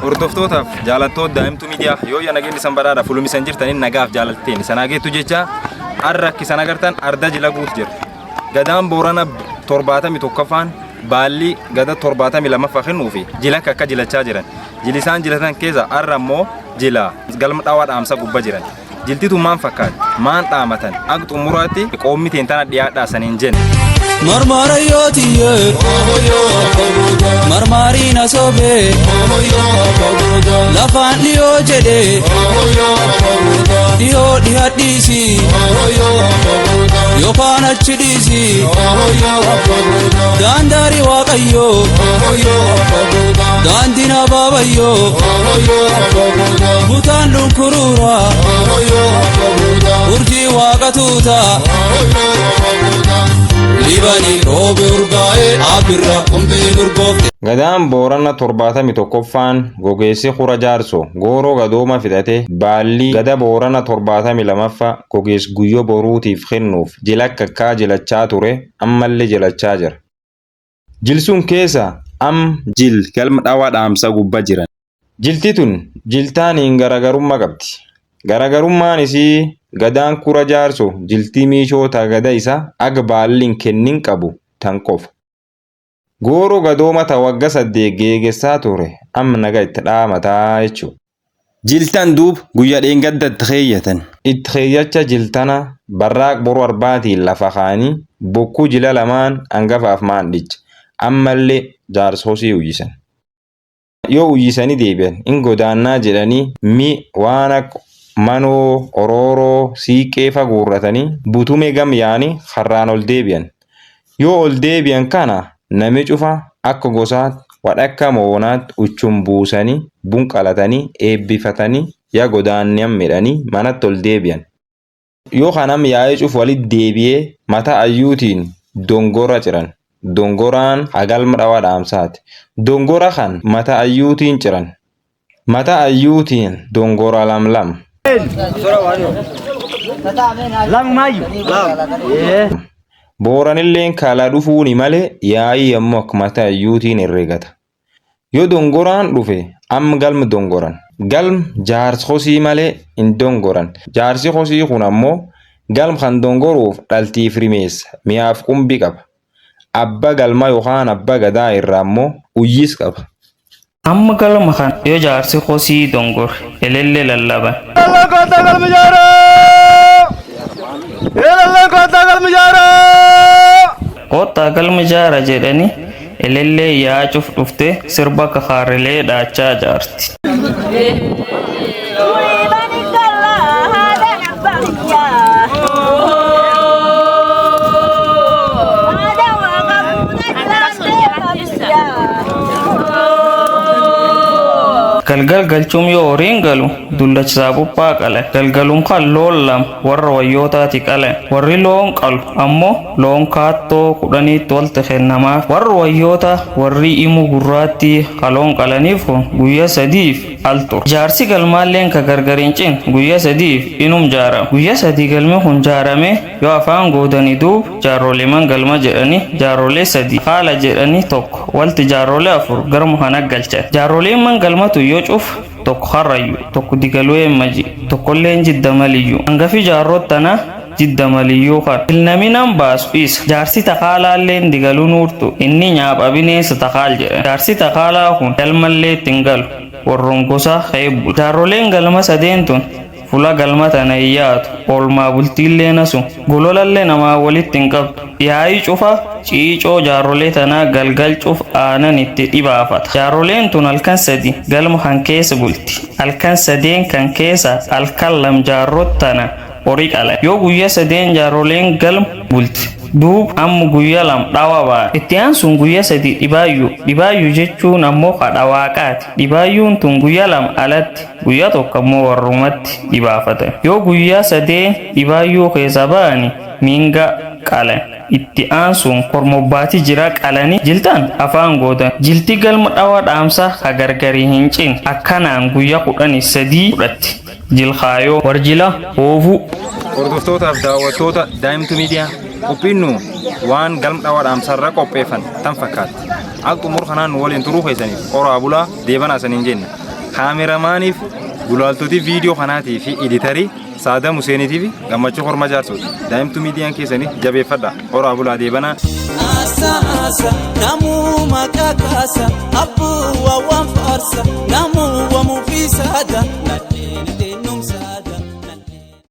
Hordoftoota jaalattoota daa'imtuu miidiyaa yoo nageenya isan badhaadha fulumi isan jirtaniin nagaaf jaalatteen sanaageetu jecha arra akkisan agartan arda jila guut jira. Gadaan Boorana 71ffaan baalli gada 72 kennuufi jila akka jilachaa jiran. Jilisaan jilatan keessa arra immoo jila galma dhaawaa dhaamsa gubba jiran. Jiltitu maan fakkaata maan dhaamatan akka xumuraatti qoommi teentana dhiyaadhaa saniin jenne. Marmara yotiye marmarina sobe lafan liyo jede liyo dihadisi yo kana chidisi dandari waqayo dandina babayo butan lunkurura urji waqatuta Libani robe urgae abirra kumbe urgofte. Gadaan Boorana 71ffaan gogeessi Khura Jaarso gooroo gadooma fidate baalli gada Boorana 72ffaa gogeess guyyoo boruutiif kennuuf jilakkaa jilachaa ture ammallee jilachaa jira. Jilsuun keessa jil galma dhaawaa dhaamsa gubba jiran. Jilti tun jiltaaniin garagarummaa qabdi. Garagarummaan isii gadaan Khura Jaarso jiltii miishoota gada isa aga baalliin kennin qabu tan qofa. Gooroo gadooma wagga 8 geegessaa ture naga itti dhaamataa jechuudha. Jiltan duub guyyaa dheengadda itti keeyyatan. Itti keeyyacha jiltana barraaq boru arbaatiin lafa kaanii bokkuu jila lamaan hangafaaf maandhicha. Ammallee jaarsosii uyyisan. Yoo uyyisanii deebi'an in godaannaa jedhanii waan akka manoo orooroo siiqee faguurratanii butume gam yaanii harraan ol deebi'an. Yoo ol deebi'an kana nami cufa akka gosaat wadhakka moonaat uchum buusanii bunqalatanii eebbifatanii yaa godaanniyan midhanii manatti ol deebi'an. Yoo kanam yaa'ee cuf walit deebi'ee mata ayyuutiin dongora ciran. Dongoraan hagalma dhawaa dhaamsaati. Dongora kan mata ayyuutiin ciran. Mata ayyuutiin dongora lam. Booranilleen kaalaa dhufuuni malee yaa'ii yemmuu akka mata ayyuutiin herregata. Yoo dongoraan dhufe galma dongoran. Galm jaarsi hosii malee hin dongoran. Jaarsi hosii kun ammoo galm kan dongoruuf dhaltiif rimeessa mi'aaf qumbi qaba. Abba galma yookaan abba gadaa irraa ammoo uyyis qaba. Amma galma kan yoo jaarsi hosii dongor elelle lallaban. Kota galma jaara jedhani elelle yaacuuf dhufte sirba kakaarilee dhaachaa jaarti. Galgal galchum yoo horiin galu dullachisaa buphaa qale galgalum kan loon lam warra wayyootaati qale warri loon qalu ammoo loon kaattoo 10 walitti kennamaaf warra wayyoota warri imu gurraatti kaloon qalaniif guyyaa 3 al tur jaarsi galmaalleen ka gargariin cin guyyaa 3 inum jaarama guyyaa 3 galme kun jaarame yoo afaan goodanii duub jaarooleman galma jedhani jaaroolee 3 haala jedhani tokko walti jaaroolee 4 garmu kana galchan jaarooleman galmatu yoo cuf tokko harayyu tokko digaluu maji tokko leen jidda maliyyu hangafi jaarrottana jidda maliyyu kan ilnaminaan baasu isa jaarsi takaalaalleen digaluu nuurtu inni nyaapha bineensa takaal jedhan jaarsi takaalaa kun galmallee tingalu warrongosa heebbu jaarroleen galma sadeentun fula galma tana iyyaatu oolmaa bultiillee nasu gololallee namaa walitti hin qabdu yaa'ii cufa ciicoo jaarrolee tanaa galgal cuf aanan itti dhibaafata jaarroleen tun halkan 3 galma kan keessa bulti halkan 3 kan keessa halkan lam jaarrot tana horii qala yoo guyyaa 3 jaarroleen galma bulti duub amma guyyaa lam dhawa baa itti aansun guyyaa 3 dhibaayyuu jechuun ammoo kadhawaaqaati dhibaayyuun tun guyyaa lam alatti guyyaa tokko ammoo warrumatti dhibaafatan yoo guyyaa 3 dhibaayyuu keessa ba'ani minga qalan itti aansun kormobbaati jira qalanii jiltan afaan goodan jilti galma dhawa dhaamsa ka gargarii hin cin akkanaan guyyaa 13 fudhatti jilkaayoo warjila oofuu Hordoftoota daawwattoota daa'imtuu miidiyaa qophiinnu waan galma dhawa dhaamsarra qopheeffan tan fakkaata. Aktu mur khanan wal inturu khaisani ora bula debana sanin jenna kameramani gulaltoti video khanati fi editari Sada Museni TV gammachu horma jarsu daim tu midian kesani jabe fada ora bula debana asa asa namu makakasa abu wa farsa namu wa mufisada